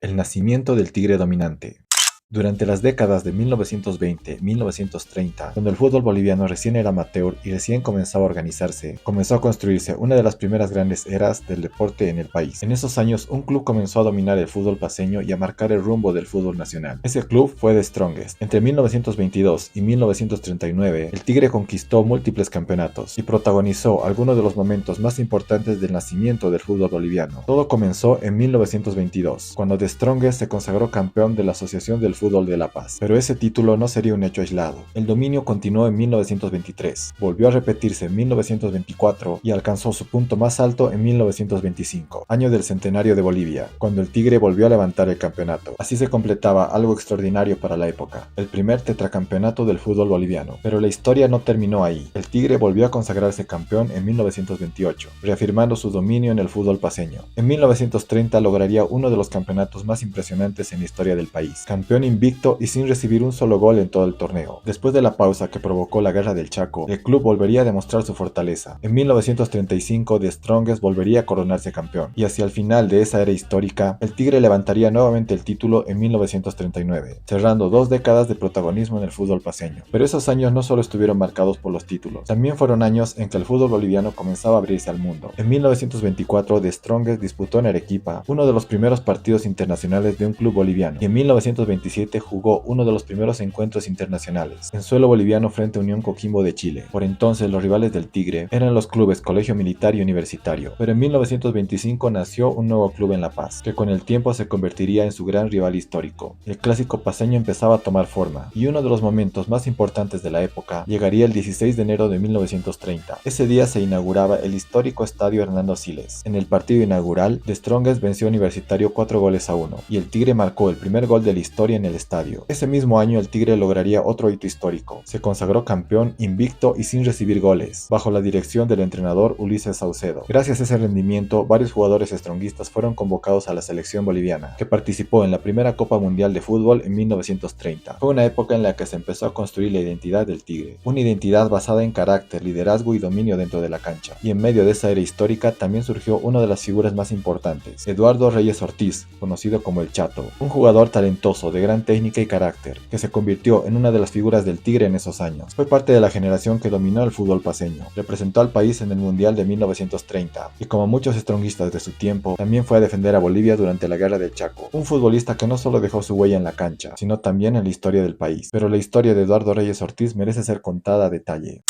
El nacimiento del tigre dominante. Durante las décadas de 1920-1930, cuando el fútbol boliviano recién era amateur y recién comenzaba a organizarse, comenzó a construirse una de las primeras grandes eras del deporte en el país. En esos años, un club comenzó a dominar el fútbol paceño y a marcar el rumbo del fútbol nacional. Ese club fue The Strongest. Entre 1922 y 1939, el Tigre conquistó múltiples campeonatos y protagonizó algunos de los momentos más importantes del nacimiento del fútbol boliviano. Todo comenzó en 1922, cuando The Strongest se consagró campeón de la Asociación del Fútbol de La Paz. Pero ese título no sería un hecho aislado. El dominio continuó en 1923, volvió a repetirse en 1924 y alcanzó su punto más alto en 1925, año del centenario de Bolivia, cuando el Tigre volvió a levantar el campeonato. Así se completaba algo extraordinario para la época, el primer tetracampeonato del fútbol boliviano. Pero la historia no terminó ahí. El Tigre volvió a consagrarse campeón en 1928, reafirmando su dominio en el fútbol paceño. En 1930 lograría uno de los campeonatos más impresionantes en la historia del país, campeón invicto y sin recibir un solo gol en todo el torneo. Después de la pausa que provocó la Guerra del Chaco, el club volvería a demostrar su fortaleza. En 1935 The Strongest volvería a coronarse campeón, y hacia el final de esa era histórica, el Tigre levantaría nuevamente el título en 1939, cerrando 2 décadas de protagonismo en el fútbol paceño. Pero esos años no solo estuvieron marcados por los títulos, también fueron años en que el fútbol boliviano comenzaba a abrirse al mundo. En 1924 The Strongest disputó en Arequipa uno de los primeros partidos internacionales de un club boliviano, y en 1927 jugó uno de los primeros encuentros internacionales en suelo boliviano frente a Unión Coquimbo de Chile. Por entonces los rivales del Tigre eran los clubes Colegio Militar y Universitario, pero en 1925 nació un nuevo club en La Paz, que con el tiempo se convertiría en su gran rival histórico. El clásico paceño empezaba a tomar forma, y uno de los momentos más importantes de la época llegaría el 16 de enero de 1930. Ese día se inauguraba el histórico estadio Hernando Siles. En el partido inaugural, The Strongest venció a Universitario 4-1, y el Tigre marcó el primer gol de la historia en el estadio. Ese mismo año el Tigre lograría otro hito histórico. Se consagró campeón invicto y sin recibir goles, bajo la dirección del entrenador Ulises Saucedo. Gracias a ese rendimiento, varios jugadores stronguistas fueron convocados a la selección boliviana, que participó en la primera Copa Mundial de Fútbol en 1930. Fue una época en la que se empezó a construir la identidad del Tigre, una identidad basada en carácter, liderazgo y dominio dentro de la cancha. Y en medio de esa era histórica también surgió una de las figuras más importantes, Eduardo Reyes Ortiz, conocido como el Chato, un jugador talentoso de gran técnica y carácter, que se convirtió en una de las figuras del Tigre en esos años. Fue parte de la generación que dominó el fútbol paceño, representó al país en el Mundial de 1930, y como muchos stronguistas de su tiempo, también fue a defender a Bolivia durante la Guerra del Chaco. Un futbolista que no solo dejó su huella en la cancha, sino también en la historia del país. Pero la historia de Eduardo Reyes Ortiz merece ser contada a detalle.